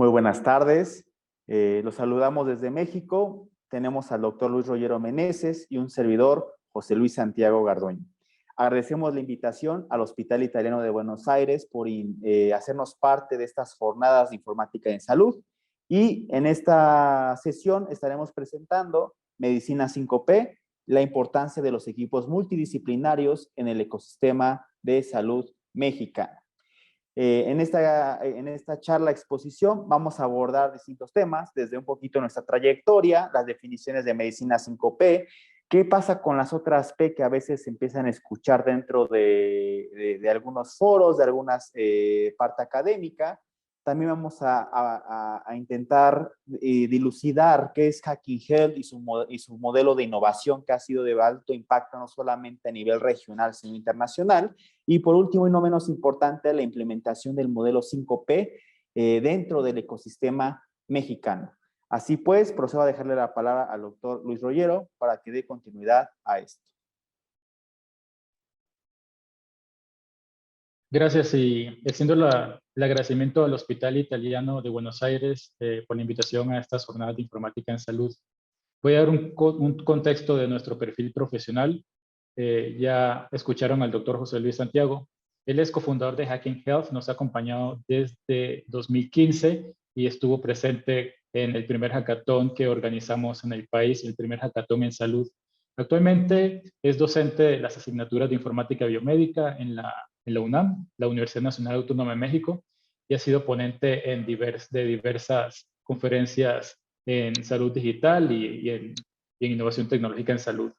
Muy buenas tardes. Los saludamos desde México. Tenemos al doctor Luis Rollero Meneses y un servidor, José Luis Santiago Garduño. Agradecemos la invitación al Hospital Italiano de Buenos Aires por hacernos parte de estas jornadas de informática en salud. Y en esta sesión estaremos presentando Medicina 5P, la importancia de los equipos multidisciplinarios en el ecosistema de salud mexicano. En esta charla exposición vamos a abordar distintos temas, desde un poquito nuestra trayectoria, las definiciones de medicina 5P, qué pasa con las otras P que a veces se empiezan a escuchar dentro de algunos foros, de algunas parte académica. También vamos a intentar dilucidar qué es Hacking Health y su modelo de innovación que ha sido de alto impacto no solamente a nivel regional, sino internacional. Y por último, y no menos importante, la implementación del modelo 5P dentro del ecosistema mexicano. Así pues, procedo a dejarle la palabra al doctor Luis Rollero para que dé continuidad a esto. Gracias y extiendo el agradecimiento al Hospital Italiano de Buenos Aires por la invitación a estas jornadas de informática en salud. Voy a dar un contexto de nuestro perfil profesional. Ya escucharon al doctor José Luis Santiago. Él es cofundador de Hacking Health, nos ha acompañado desde 2015 y estuvo presente en el primer hackathon que organizamos en el país, el primer hackathon en salud. Actualmente es docente de las asignaturas de informática biomédica en la UNAM, la Universidad Nacional Autónoma de México, y ha sido ponente de diversas conferencias en salud digital y en innovación tecnológica en salud.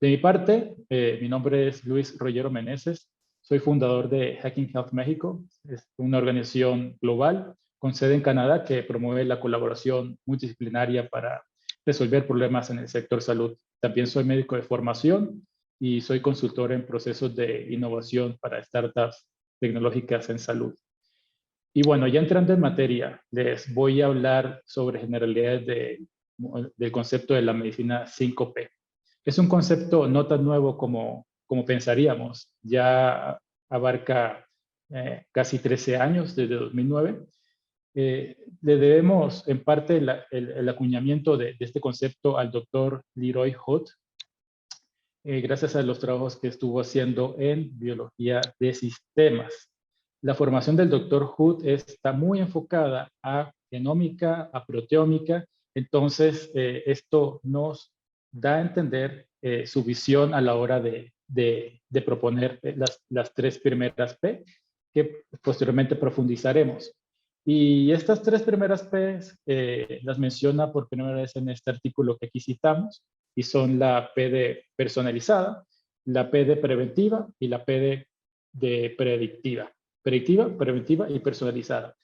De mi parte, mi nombre es Luis Rollero Meneses, soy fundador de Hacking Health México, es una organización global con sede en Canadá que promueve la colaboración multidisciplinaria para resolver problemas en el sector salud. También soy médico de formación y soy consultor en procesos de innovación para startups tecnológicas en salud. Y bueno, ya entrando en materia, les voy a hablar sobre generalidades del concepto de la medicina 5P. Es un concepto no tan nuevo como pensaríamos, ya abarca casi 13 años, desde 2009. Le debemos en parte el acuñamiento de este concepto al doctor Leroy Hood, gracias a los trabajos que estuvo haciendo en biología de sistemas. La formación del doctor Hood está muy enfocada a genómica, a proteómica, entonces esto nos da a entender su visión a la hora de proponer las tres primeras P, que posteriormente profundizaremos. Y estas tres primeras P las menciona por primera vez en este artículo que aquí citamos, y son la P de personalizada, la P de preventiva y la P de predictiva. Predictiva, preventiva y personalizada.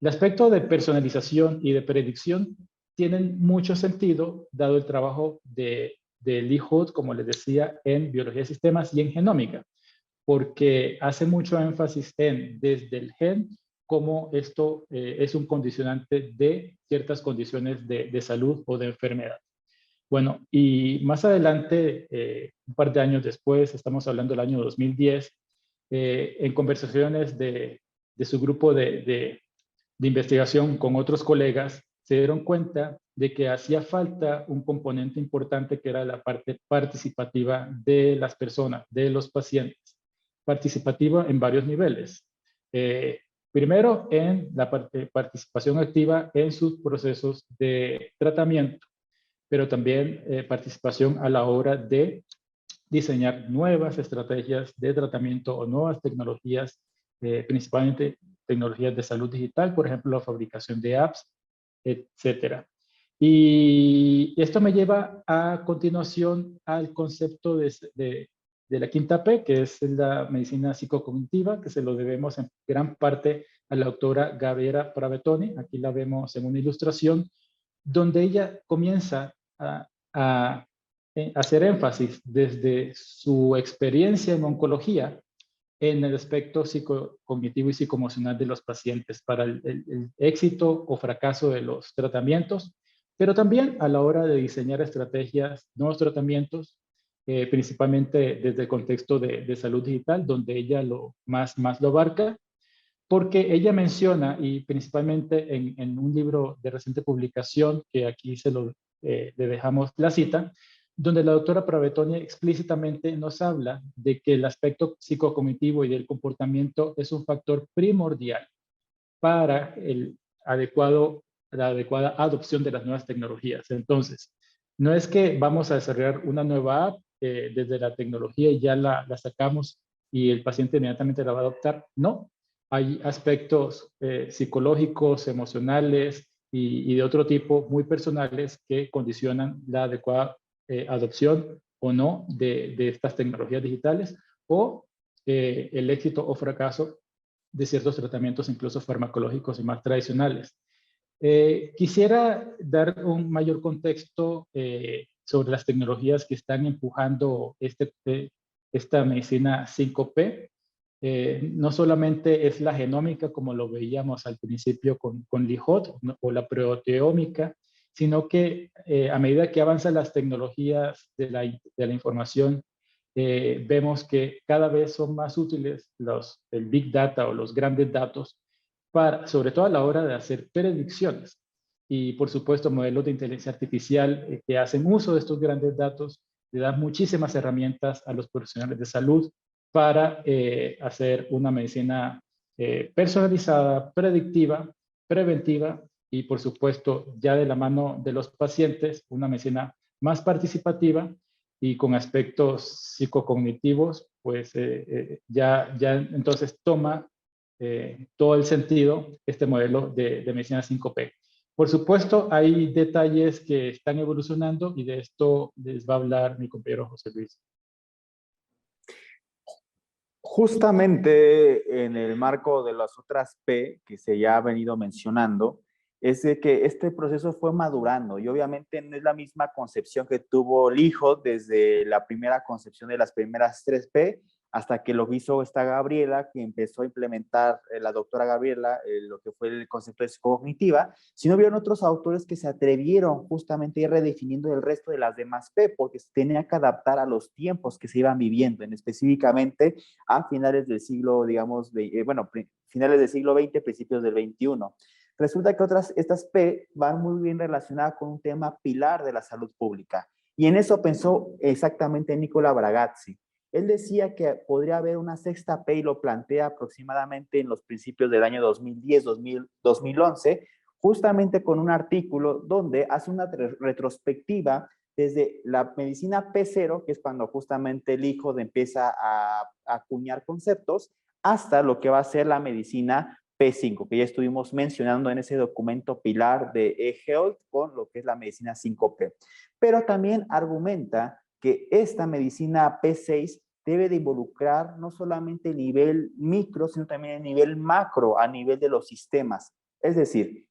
El aspecto de personalización y de predicción tienen mucho sentido dado el trabajo de Lee Hood, como les decía, en biología de sistemas y en genómica, porque hace mucho énfasis en desde el gen cómo esto es un condicionante de ciertas condiciones de salud o de enfermedad. Bueno, y más adelante, un par de años después, estamos hablando del año 2010, en conversaciones de su grupo de investigación con otros colegas, se dieron cuenta de que hacía falta un componente importante que era la parte participativa de las personas, de los pacientes. Participativa en varios niveles. Primero, en la participación activa en sus procesos de tratamiento, pero también participación a la hora de diseñar nuevas estrategias de tratamiento o nuevas tecnologías, principalmente tecnologías de salud digital, por ejemplo, la fabricación de apps, etcétera. Y esto me lleva a continuación al concepto de la quinta P, que es la medicina psicocognitiva, que se lo debemos en gran parte a la doctora Gabriela Pravetoni. Aquí la vemos en una ilustración, donde ella comienza a hacer énfasis desde su experiencia en oncología en el aspecto psicocognitivo y psicoemocional de los pacientes para el éxito o fracaso de los tratamientos, pero también a la hora de diseñar estrategias, nuevos tratamientos, principalmente desde el contexto de salud digital, donde ella más lo abarca. porque ella menciona, y principalmente en un libro de reciente publicación, que aquí le dejamos la cita, donde la doctora Pravetoni explícitamente nos habla de que el aspecto psicocognitivo y del comportamiento es un factor primordial para la adecuada adopción de las nuevas tecnologías. Entonces, no es que vamos a desarrollar una nueva app desde la tecnología y ya la sacamos y el paciente inmediatamente la va a adoptar. No, hay aspectos psicológicos, emocionales y de otro tipo muy personales que condicionan la adecuada adopción o no de estas tecnologías digitales o el éxito o fracaso de ciertos tratamientos, incluso farmacológicos y más tradicionales. Quisiera dar un mayor contexto sobre las tecnologías que están empujando esta medicina 5P. No solamente es la genómica, como lo veíamos al principio con Lijot, o la proteómica, sino que a medida que avanzan las tecnologías de la información, vemos que cada vez son más útiles el Big Data o los grandes datos, sobre todo a la hora de hacer predicciones. Y por supuesto, modelos de inteligencia artificial que hacen uso de estos grandes datos le dan muchísimas herramientas a los profesionales de salud para hacer una medicina personalizada, predictiva, preventiva y por supuesto ya de la mano de los pacientes, una medicina más participativa y con aspectos psicocognitivos, pues ya entonces toma todo el sentido este modelo de medicina 5P. Por supuesto, hay detalles que están evolucionando y de esto les va a hablar mi compañero José Luis. Justamente en el marco de las otras P que se ya ha venido mencionando, es de que este proceso fue madurando y obviamente no es la misma concepción que tuvo Lijo desde la primera concepción de las primeras 3P hasta que lo hizo esta Gabriela, que empezó a implementar la doctora Gabriela, lo que fue el concepto de psicognitiva, sino hubieron otros autores que se atrevieron justamente a ir redefiniendo el resto de las demás P, porque se tenía que adaptar a los tiempos que se iban viviendo, en específicamente a finales del siglo, digamos, finales del siglo XX, principios del XXI. Resulta que estas P van muy bien relacionadas con un tema pilar de la salud pública. Y en eso pensó exactamente Nicola Bragazzi. Él decía que podría haber una sexta P y lo plantea aproximadamente en los principios del año 2010, 2011, justamente con un artículo donde hace una retrospectiva desde la medicina P0, que es cuando justamente el hijo empieza a acuñar conceptos, hasta lo que va a ser la medicina P5, que ya estuvimos mencionando en ese documento pilar de eHealth con lo que es la medicina 5P. Pero también argumenta que esta medicina P6 debe de involucrar no solamente el nivel micro, sino también el nivel macro, a nivel de los sistemas. Es decir,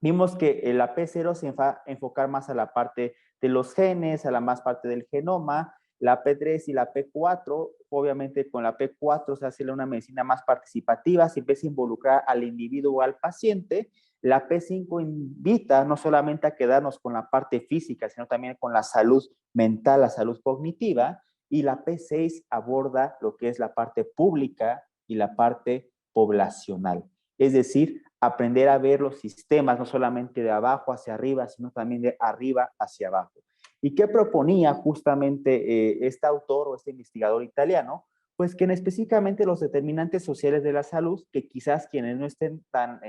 vimos que la P0 se va a enfocar más a la parte de los genes, a la más parte del genoma, la P3 y la P4, obviamente con la P4 se hace una medicina más participativa, se empieza a involucrar al individuo o al paciente. La P5 invita no solamente a quedarnos con la parte física, sino también con la salud mental, la salud cognitiva, y la P6 aborda lo que es la parte pública y la parte poblacional. Es decir, aprender a ver los sistemas no solamente de abajo hacia arriba, sino también de arriba hacia abajo. ¿Y qué proponía justamente este autor o este investigador italiano? Pues que en específicamente los determinantes sociales de la salud, que quizás quienes no estén tan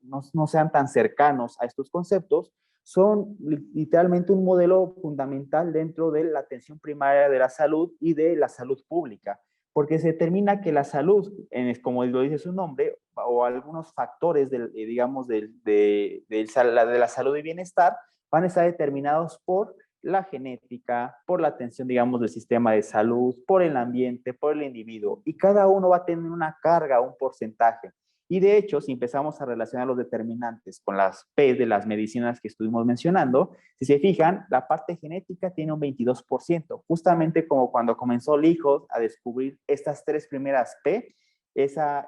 no sean tan cercanos a estos conceptos, son literalmente un modelo fundamental dentro de la atención primaria de la salud y de la salud pública, porque se determina que la salud, como lo dice su nombre, o algunos factores, digamos, de la salud y bienestar, van a estar determinados por la genética, por la atención, digamos, del sistema de salud, por el ambiente, por el individuo, y cada uno va a tener una carga, un porcentaje. Y de hecho, si empezamos a relacionar los determinantes con las P de las medicinas que estuvimos mencionando, si se fijan, la parte genética tiene un 22%, justamente como cuando comenzó Lijo a descubrir estas tres primeras P, esa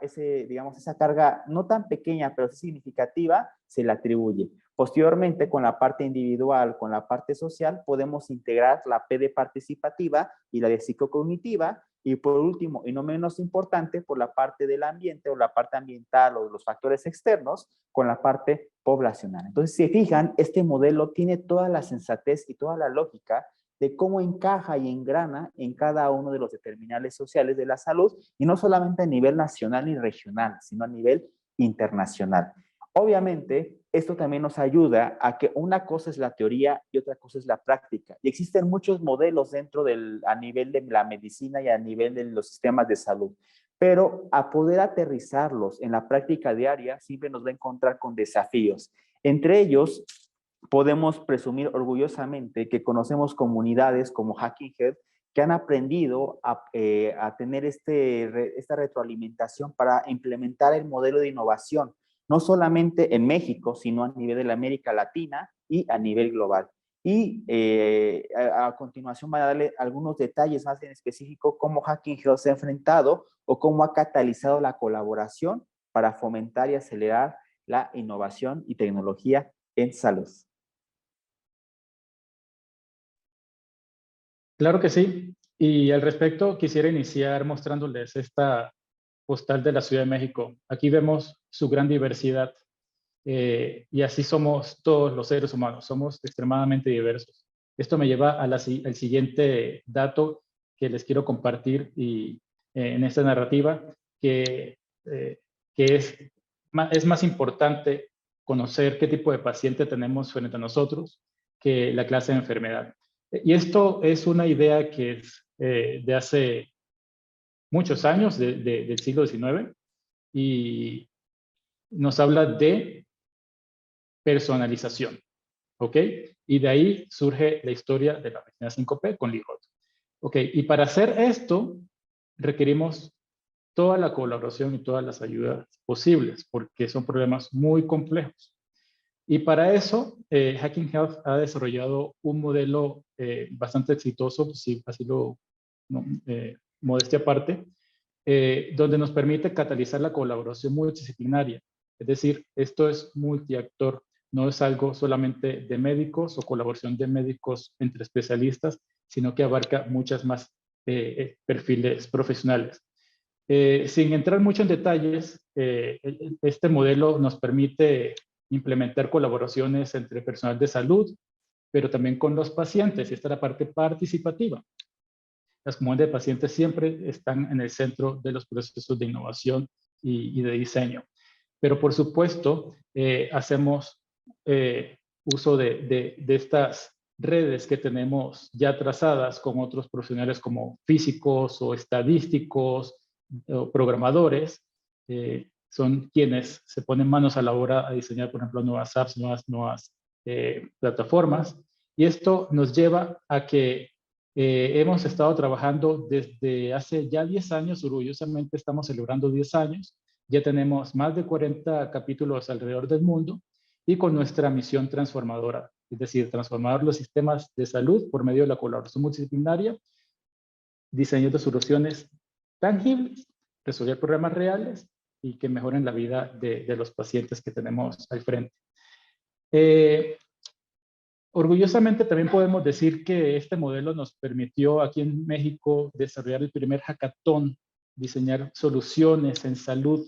carga no tan pequeña, pero sí significativa, se le atribuye. Posteriormente, con la parte individual, con la parte social, podemos integrar la P de participativa y la de psicocognitiva. Y por último, y no menos importante, por la parte del ambiente o la parte ambiental o de los factores externos con la parte poblacional. Entonces, si se fijan, este modelo tiene toda la sensatez y toda la lógica de cómo encaja y engrana en cada uno de los determinantes sociales de la salud, y no solamente a nivel nacional y regional, sino a nivel internacional. Obviamente, esto también nos ayuda a que una cosa es la teoría y otra cosa es la práctica. Y existen muchos modelos a nivel de la medicina y a nivel de los sistemas de salud. Pero a poder aterrizarlos en la práctica diaria, siempre nos va a encontrar con desafíos. Entre ellos, podemos presumir orgullosamente que conocemos comunidades como Hacking Health que han aprendido a tener esta retroalimentación para implementar el modelo de innovación, no solamente en México, sino a nivel de la América Latina y a nivel global. Y a continuación voy a darle algunos detalles más en específico cómo Hacking Health se ha enfrentado o cómo ha catalizado la colaboración para fomentar y acelerar la innovación y tecnología en salud. Claro que sí. Y al respecto quisiera iniciar mostrándoles esta postal de la Ciudad de México. Aquí vemos su gran diversidad y así somos todos los seres humanos, somos extremadamente diversos. Esto me lleva al siguiente dato que les quiero compartir en esta narrativa, que es más importante conocer qué tipo de paciente tenemos frente a nosotros que la clase de enfermedad. Y esto es una idea que es de hace muchos años, del siglo XIX, y nos habla de personalización, ¿ok? Y de ahí surge la historia de la medicina 5P con Lee Roth. ¿Ok? Y para hacer esto requerimos toda la colaboración y todas las ayudas posibles, porque son problemas muy complejos. Y para eso, Hacking Health ha desarrollado un modelo bastante exitoso, si así lo, no, modestia aparte, donde nos permite catalizar la colaboración multidisciplinaria. Es decir, esto es multiactor, no es algo solamente de médicos o colaboración de médicos entre especialistas, sino que abarca muchas más perfiles profesionales. Sin entrar mucho en detalles, este modelo nos permite implementar colaboraciones entre personal de salud, pero también con los pacientes, y esta es la parte participativa. Las comunidades de pacientes siempre están en el centro de los procesos de innovación y de diseño. Pero por supuesto, hacemos uso de estas redes que tenemos ya trazadas con otros profesionales como físicos o estadísticos o programadores. Son quienes se ponen manos a la obra a diseñar, por ejemplo, nuevas apps, nuevas plataformas. Y esto nos lleva a que hemos estado trabajando desde hace ya 10 años, orgullosamente estamos celebrando 10 años, ya tenemos más de 40 capítulos alrededor del mundo y con nuestra misión transformadora, es decir, transformar los sistemas de salud por medio de la colaboración multidisciplinaria, diseño de soluciones tangibles, resolver problemas reales y que mejoren la vida de los pacientes que tenemos al frente. Orgullosamente también podemos decir que este modelo nos permitió aquí en México desarrollar el primer hackathon, diseñar soluciones en salud.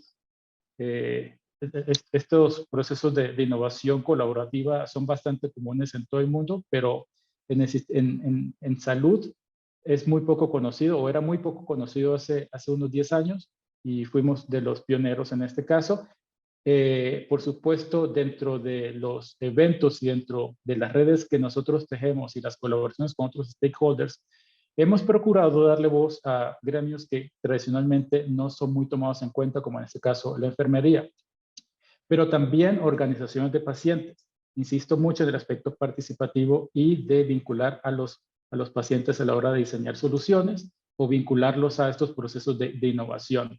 Estos procesos de innovación colaborativa son bastante comunes en todo el mundo, pero en salud es muy poco conocido o era muy poco conocido hace unos 10 años y fuimos de los pioneros en este caso. Por supuesto, dentro de los eventos y dentro de las redes que nosotros tejemos y las colaboraciones con otros stakeholders, hemos procurado darle voz a gremios que tradicionalmente no son muy tomados en cuenta, como en este caso la enfermería, pero también organizaciones de pacientes. Insisto mucho en el aspecto participativo y de vincular a los pacientes a la hora de diseñar soluciones o vincularlos a estos procesos de innovación.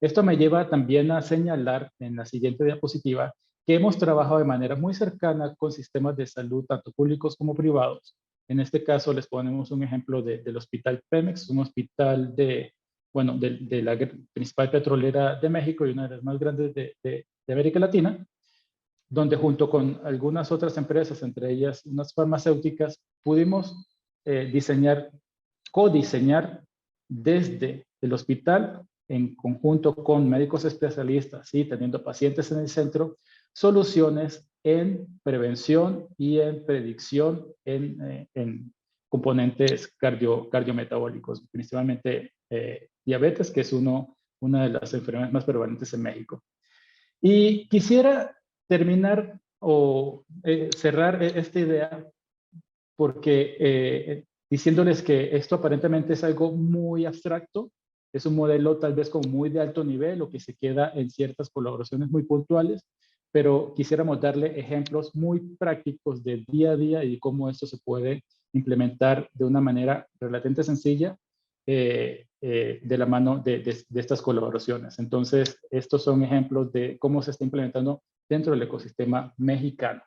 Esto me lleva también a señalar en la siguiente diapositiva que hemos trabajado de manera muy cercana con sistemas de salud, tanto públicos como privados. En este caso les ponemos un ejemplo del Hospital Pemex, un hospital de la principal petrolera de México y una de las más grandes de América Latina, donde junto con algunas otras empresas, entre ellas unas farmacéuticas, pudimos codiseñar desde el hospital, en conjunto con médicos especialistas y teniendo pacientes en el centro, soluciones en prevención y en predicción en componentes cardiometabólicos, principalmente diabetes, que es una de las enfermedades más prevalentes en México. Y quisiera terminar o cerrar esta idea porque diciéndoles que esto aparentemente es algo muy abstracto, es un modelo tal vez como muy de alto nivel o que se queda en ciertas colaboraciones muy puntuales, pero quisiéramos darle ejemplos muy prácticos del día a día y cómo esto se puede implementar de una manera relativamente sencilla de la mano de estas colaboraciones. Entonces, estos son ejemplos de cómo se está implementando dentro del ecosistema mexicano.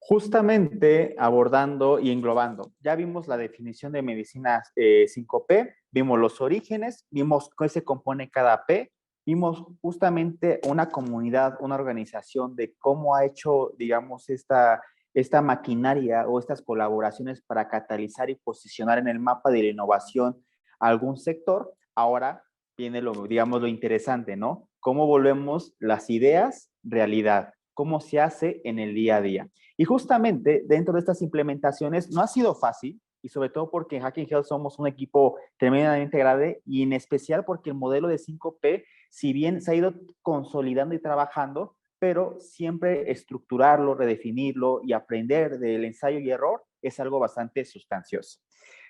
Justamente abordando y englobando, ya vimos la definición de medicina 5P, vimos los orígenes, vimos qué se compone cada P, vimos justamente una comunidad, una organización de cómo ha hecho, digamos, esta maquinaria o estas colaboraciones para catalizar y posicionar en el mapa de la innovación algún sector. Ahora viene digamos, lo interesante, ¿no? ¿Cómo volvemos las ideas realidad? ¿Cómo se hace en el día a día? Y justamente dentro de estas implementaciones no ha sido fácil, y sobre todo porque en Hacking Health somos un equipo tremendamente grande, y en especial porque el modelo de 5P, si bien se ha ido consolidando y trabajando, pero siempre estructurarlo, redefinirlo y aprender del ensayo y error es algo bastante sustancioso.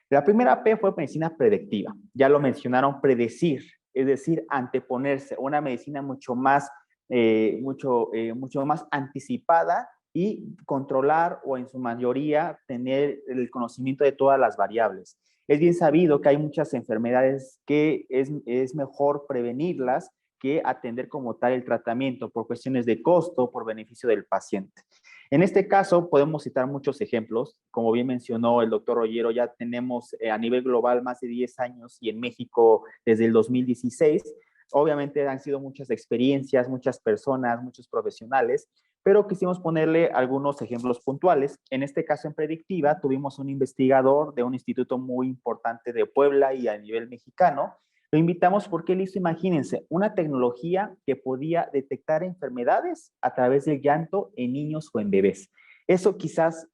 La primera P fue medicina predictiva. Ya lo mencionaron, predecir, es decir, anteponerse, una medicina mucho más anticipada y controlar o en su mayoría tener el conocimiento de todas las variables. Es bien sabido que hay muchas enfermedades que es mejor prevenirlas que atender como tal el tratamiento por cuestiones de costo, por beneficio del paciente. En este caso, podemos citar muchos ejemplos. Como bien mencionó el doctor Rollero, ya tenemos a nivel global más de 10 años y en México desde el 2016. Obviamente han sido muchas experiencias, muchas personas, muchos profesionales, pero quisimos ponerle algunos ejemplos puntuales. En este caso, en predictiva, tuvimos un investigador de un instituto muy importante de Puebla y a nivel mexicano. Lo invitamos porque él hizo, imagínense, una tecnología que podía detectar enfermedades a través del llanto en niños o en bebés. Eso quizás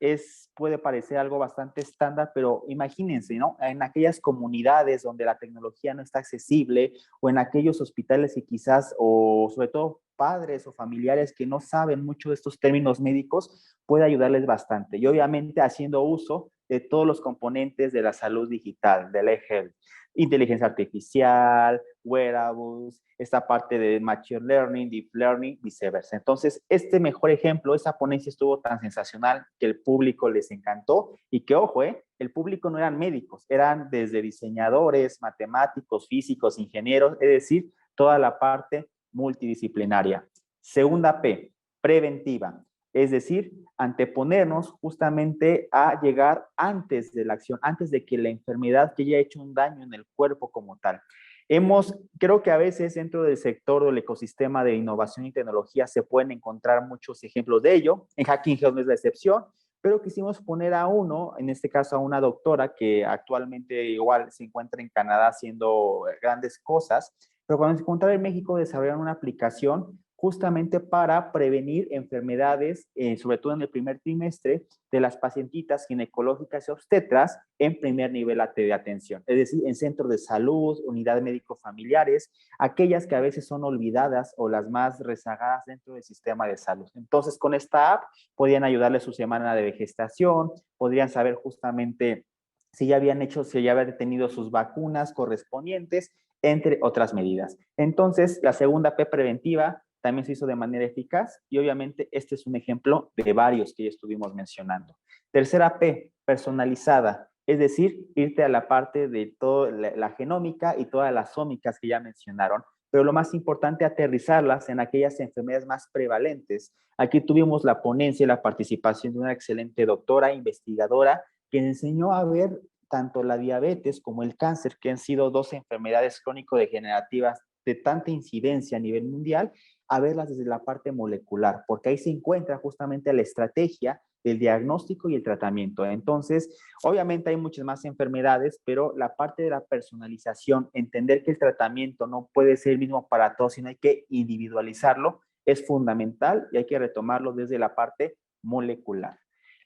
puede parecer algo bastante estándar, pero imagínense, ¿no? En aquellas comunidades donde la tecnología no está accesible o en aquellos hospitales que quizás, o sobre todo padres o familiares que no saben mucho de estos términos médicos, puede ayudarles bastante. Y obviamente haciendo uso de todos los componentes de la salud digital, del e-health, inteligencia artificial, wearables, esta parte de machine learning, deep learning, viceversa. Entonces, este mejor ejemplo, esa ponencia estuvo tan sensacional que el público les encantó y que, ojo, el público no eran médicos, eran desde diseñadores, matemáticos, físicos, ingenieros, es decir, toda la parte multidisciplinaria. Segunda P, preventiva. Es decir, anteponernos justamente a llegar antes de la acción, antes de que la enfermedad que haya hecho un daño en el cuerpo como tal. Creo que a veces dentro del sector del ecosistema de innovación y tecnología se pueden encontrar muchos ejemplos de ello. En Hacking Health no es la excepción, pero quisimos poner a uno, en este caso a una doctora que actualmente igual se encuentra en Canadá haciendo grandes cosas, pero cuando se encontraba en México desarrollaron una aplicación justamente para prevenir enfermedades, sobre todo en el primer trimestre, de las pacientitas ginecológicas y obstetras en primer nivel de atención, es decir, en centros de salud, unidades médico-familiares, aquellas que a veces son olvidadas o las más rezagadas dentro del sistema de salud. Entonces, con esta app podían ayudarle su semana de gestación, podrían saber justamente si ya habían tenido sus vacunas correspondientes, entre otras medidas. Entonces, la segunda P preventiva también se hizo de manera eficaz y obviamente este es un ejemplo de varios que ya estuvimos mencionando. Tercera P, personalizada, es decir, irte a la parte de toda la genómica y todas las ómicas que ya mencionaron, pero lo más importante, aterrizarlas en aquellas enfermedades más prevalentes. Aquí tuvimos la ponencia y la participación de una excelente doctora, investigadora, que enseñó a ver tanto la diabetes como el cáncer, que han sido dos enfermedades crónico-degenerativas de tanta incidencia a nivel mundial, a verlas desde la parte molecular, porque ahí se encuentra justamente la estrategia del diagnóstico y el tratamiento. Entonces, obviamente hay muchas más enfermedades, pero la parte de la personalización, entender que el tratamiento no puede ser el mismo para todos, sino hay que individualizarlo, es fundamental y hay que retomarlo desde la parte molecular.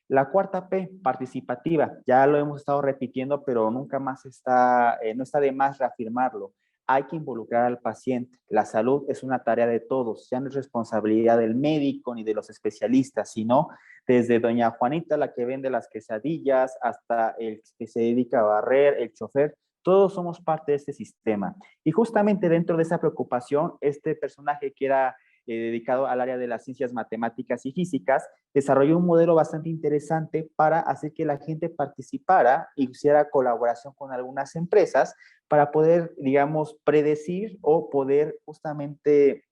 La cuarta P, participativa, ya lo hemos estado repitiendo, pero nunca más no está de más reafirmarlo. Hay que involucrar al paciente. La salud es una tarea de todos, ya no es responsabilidad del médico ni de los especialistas, sino desde doña Juanita, la que vende las quesadillas, hasta el que se dedica a barrer, el chofer, todos somos parte de este sistema. Y justamente dentro de esa preocupación, este personaje que era dedicado al área de las ciencias matemáticas y físicas, desarrolló un modelo bastante interesante para hacer que la gente participara y hiciera colaboración con algunas empresas para poder, digamos, predecir o poder justamente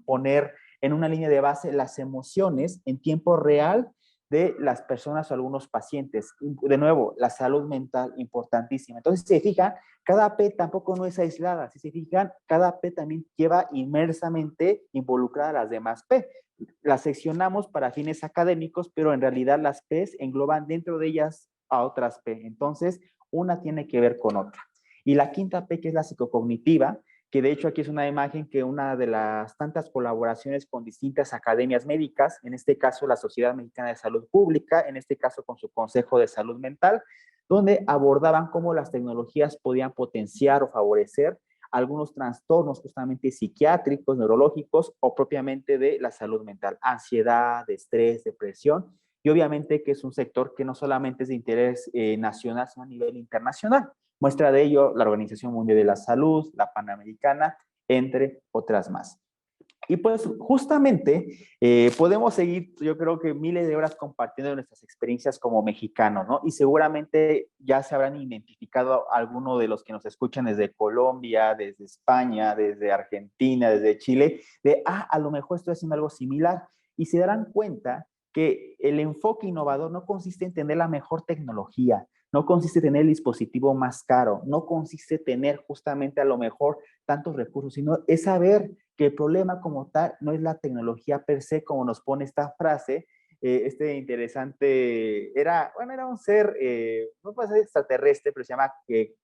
poner en una línea de base las emociones en tiempo real de las personas o algunos pacientes. De nuevo, la salud mental importantísima. Entonces, si se fijan, cada P tampoco no es aislada. Si se fijan, cada P también lleva inmersamente involucrada a las demás P. Las seccionamos para fines académicos, pero en realidad las P's engloban dentro de ellas a otras P. Entonces, una tiene que ver con otra. Y la quinta P, que es la psicocognitiva, que de hecho aquí es una imagen que una de las tantas colaboraciones con distintas academias médicas, en este caso la Sociedad Mexicana de Salud Pública, en este caso con su Consejo de Salud Mental, donde abordaban cómo las tecnologías podían potenciar o favorecer algunos trastornos justamente psiquiátricos, neurológicos o propiamente de la salud mental, ansiedad, estrés, depresión, y obviamente que es un sector que no solamente es de interés nacional, sino a nivel internacional. Muestra de ello la Organización Mundial de la Salud, la Panamericana, entre otras más. Y pues justamente podemos seguir, yo creo que miles de horas compartiendo nuestras experiencias como mexicanos, ¿no? Y seguramente ya se habrán identificado algunos de los que nos escuchan desde Colombia, desde España, desde Argentina, desde Chile, a lo mejor estoy haciendo algo similar. Y se darán cuenta que el enfoque innovador no consiste en tener la mejor tecnología, no consiste en tener el dispositivo más caro, no consiste en tener justamente a lo mejor tantos recursos, sino es saber que el problema como tal no es la tecnología per se, como nos pone esta frase, este interesante, era un ser, no puede ser extraterrestre, pero se llama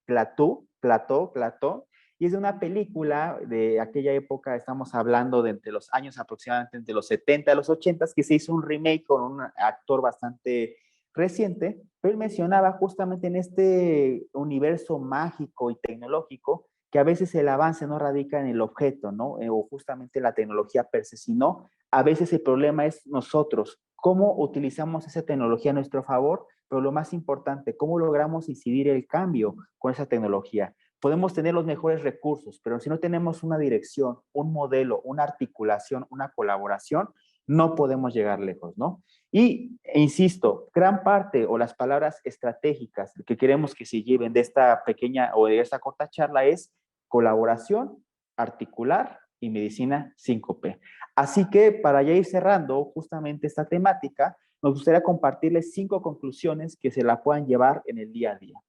Plató, y es de una película de aquella época, estamos hablando de entre los años aproximadamente entre los 70 y los 80, que se hizo un remake con un actor bastante reciente, pero él mencionaba justamente en este universo mágico y tecnológico que a veces el avance no radica en el objeto, ¿no? O justamente la tecnología per se, sino a veces el problema es nosotros, cómo utilizamos esa tecnología a nuestro favor, pero lo más importante, cómo logramos incidir el cambio con esa tecnología. Podemos tener los mejores recursos, pero si no tenemos una dirección, un modelo, una articulación, una colaboración, no podemos llegar lejos, ¿no? Y, insisto, gran parte o las palabras estratégicas que queremos que se lleven de esta pequeña o de esta corta charla es colaboración, articular y medicina 5P. Así que para ya ir cerrando justamente esta temática, nos gustaría compartirles 5 conclusiones que se la puedan llevar en el día a día.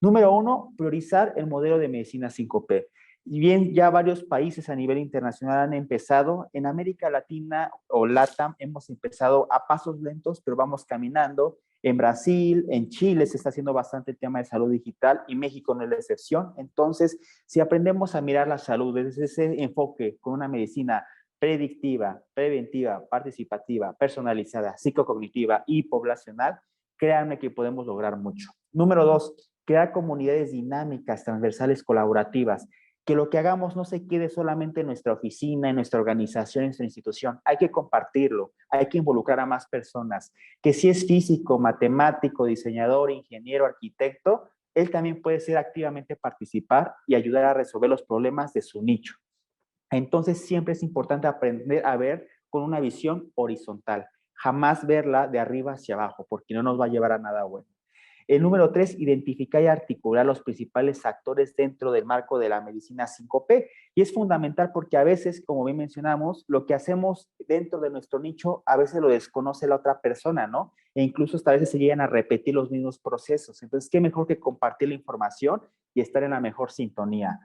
Número 1, priorizar el modelo de medicina 5P. Y bien, ya varios países a nivel internacional han empezado. En América Latina o LATAM hemos empezado a pasos lentos, pero vamos caminando. En Brasil, en Chile se está haciendo bastante el tema de salud digital y México no es la excepción. Entonces, si aprendemos a mirar la salud desde ese enfoque con una medicina predictiva, preventiva, participativa, personalizada, psicocognitiva y poblacional, créanme que podemos lograr mucho. Número 2, crear comunidades dinámicas, transversales, colaborativas. Que lo que hagamos no se quede solamente en nuestra oficina, en nuestra organización, en nuestra institución. Hay que compartirlo, hay que involucrar a más personas. Que si es físico, matemático, diseñador, ingeniero, arquitecto, él también puede ser activamente participar y ayudar a resolver los problemas de su nicho. Entonces, siempre es importante aprender a ver con una visión horizontal, jamás verla de arriba hacia abajo, porque no nos va a llevar a nada bueno. El número 3, identificar y articular los principales actores dentro del marco de la medicina 5P. Y es fundamental porque a veces, como bien mencionamos, lo que hacemos dentro de nuestro nicho a veces lo desconoce la otra persona, ¿no? E incluso hasta a veces se llegan a repetir los mismos procesos. Entonces, qué mejor que compartir la información y estar en la mejor sintonía.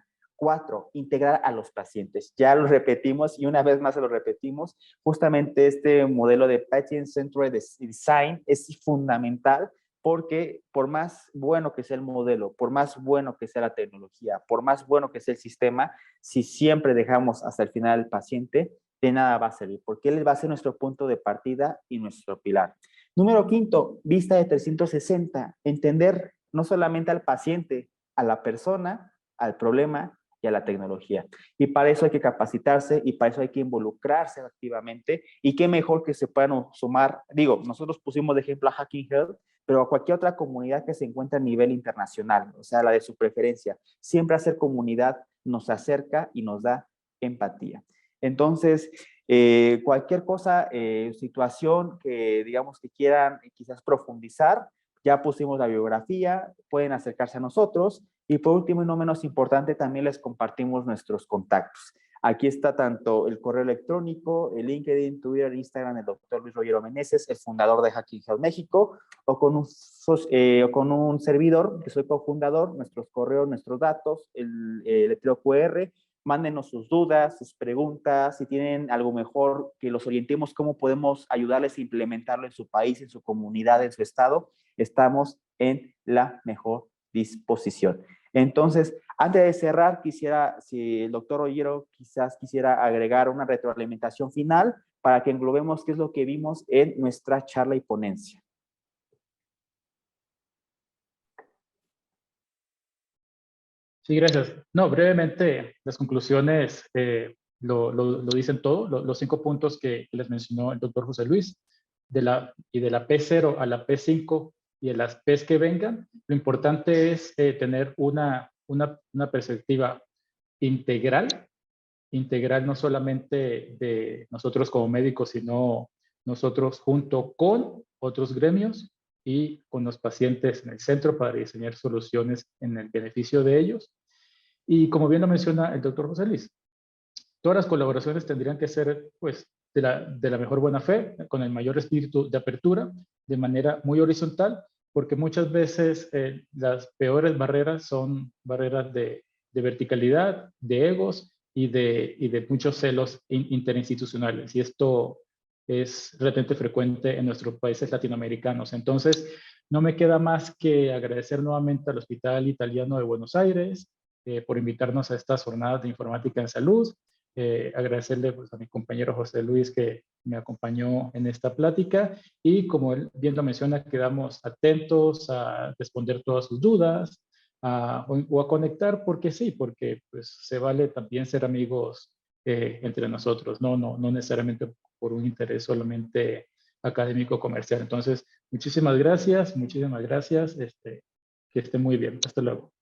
4, integrar a los pacientes. Ya lo repetimos y una vez más se lo repetimos. Justamente este modelo de Patient-Centered Design es fundamental porque por más bueno que sea el modelo, por más bueno que sea la tecnología, por más bueno que sea el sistema, si siempre dejamos hasta el final al paciente, de nada va a servir, porque él va a ser nuestro punto de partida y nuestro pilar. Número 5, vista de 360, entender no solamente al paciente, a la persona, al problema y a la tecnología. Y para eso hay que capacitarse y para eso hay que involucrarse activamente. Y qué mejor que se puedan sumar, digo, nosotros pusimos de ejemplo a Hacking Health, pero a cualquier otra comunidad que se encuentre a nivel internacional, o sea, la de su preferencia. Siempre hacer comunidad nos acerca y nos da empatía. Entonces, cualquier cosa, situación que digamos que quieran quizás profundizar, ya pusimos la biografía, pueden acercarse a nosotros y por último y no menos importante también les compartimos nuestros contactos. Aquí está tanto el correo electrónico, el LinkedIn, Twitter, Instagram, el doctor Luis Rollero Meneses, el fundador de Hacking Health México, o con un servidor, que soy cofundador, nuestros correos, nuestros datos, el letrero QR, mándenos sus dudas, sus preguntas, si tienen algo mejor, que los orientemos cómo podemos ayudarles a implementarlo en su país, en su comunidad, en su estado, estamos en la mejor disposición. Entonces, antes de cerrar, quisiera, si el doctor Rollero quizás quisiera agregar una retroalimentación final para que englobemos qué es lo que vimos en nuestra charla y ponencia. Sí, gracias. No, brevemente, las conclusiones lo dicen todo, los 5 puntos que les mencionó el doctor José Luis, de la P0 a la P5 y de las Ps que vengan. Lo importante es tener una perspectiva integral no solamente de nosotros como médicos, sino nosotros junto con otros gremios y con los pacientes en el centro para diseñar soluciones en el beneficio de ellos. Y como bien lo menciona el doctor José Luis, todas las colaboraciones tendrían que ser pues, de la mejor buena fe, con el mayor espíritu de apertura, de manera muy horizontal, porque muchas veces las peores barreras son barreras de verticalidad, de egos y de muchos celos interinstitucionales. Y esto es relativamente frecuente en nuestros países latinoamericanos. Entonces, no me queda más que agradecer nuevamente al Hospital Italiano de Buenos Aires por invitarnos a estas jornadas de informática en salud. Agradecerle pues, a mi compañero José Luis que me acompañó en esta plática y como él bien lo menciona, quedamos atentos a responder todas sus dudas o a conectar porque sí, porque pues, se vale también ser amigos entre nosotros, no necesariamente por un interés solamente académico comercial. Entonces, muchísimas gracias, que esté muy bien. Hasta luego.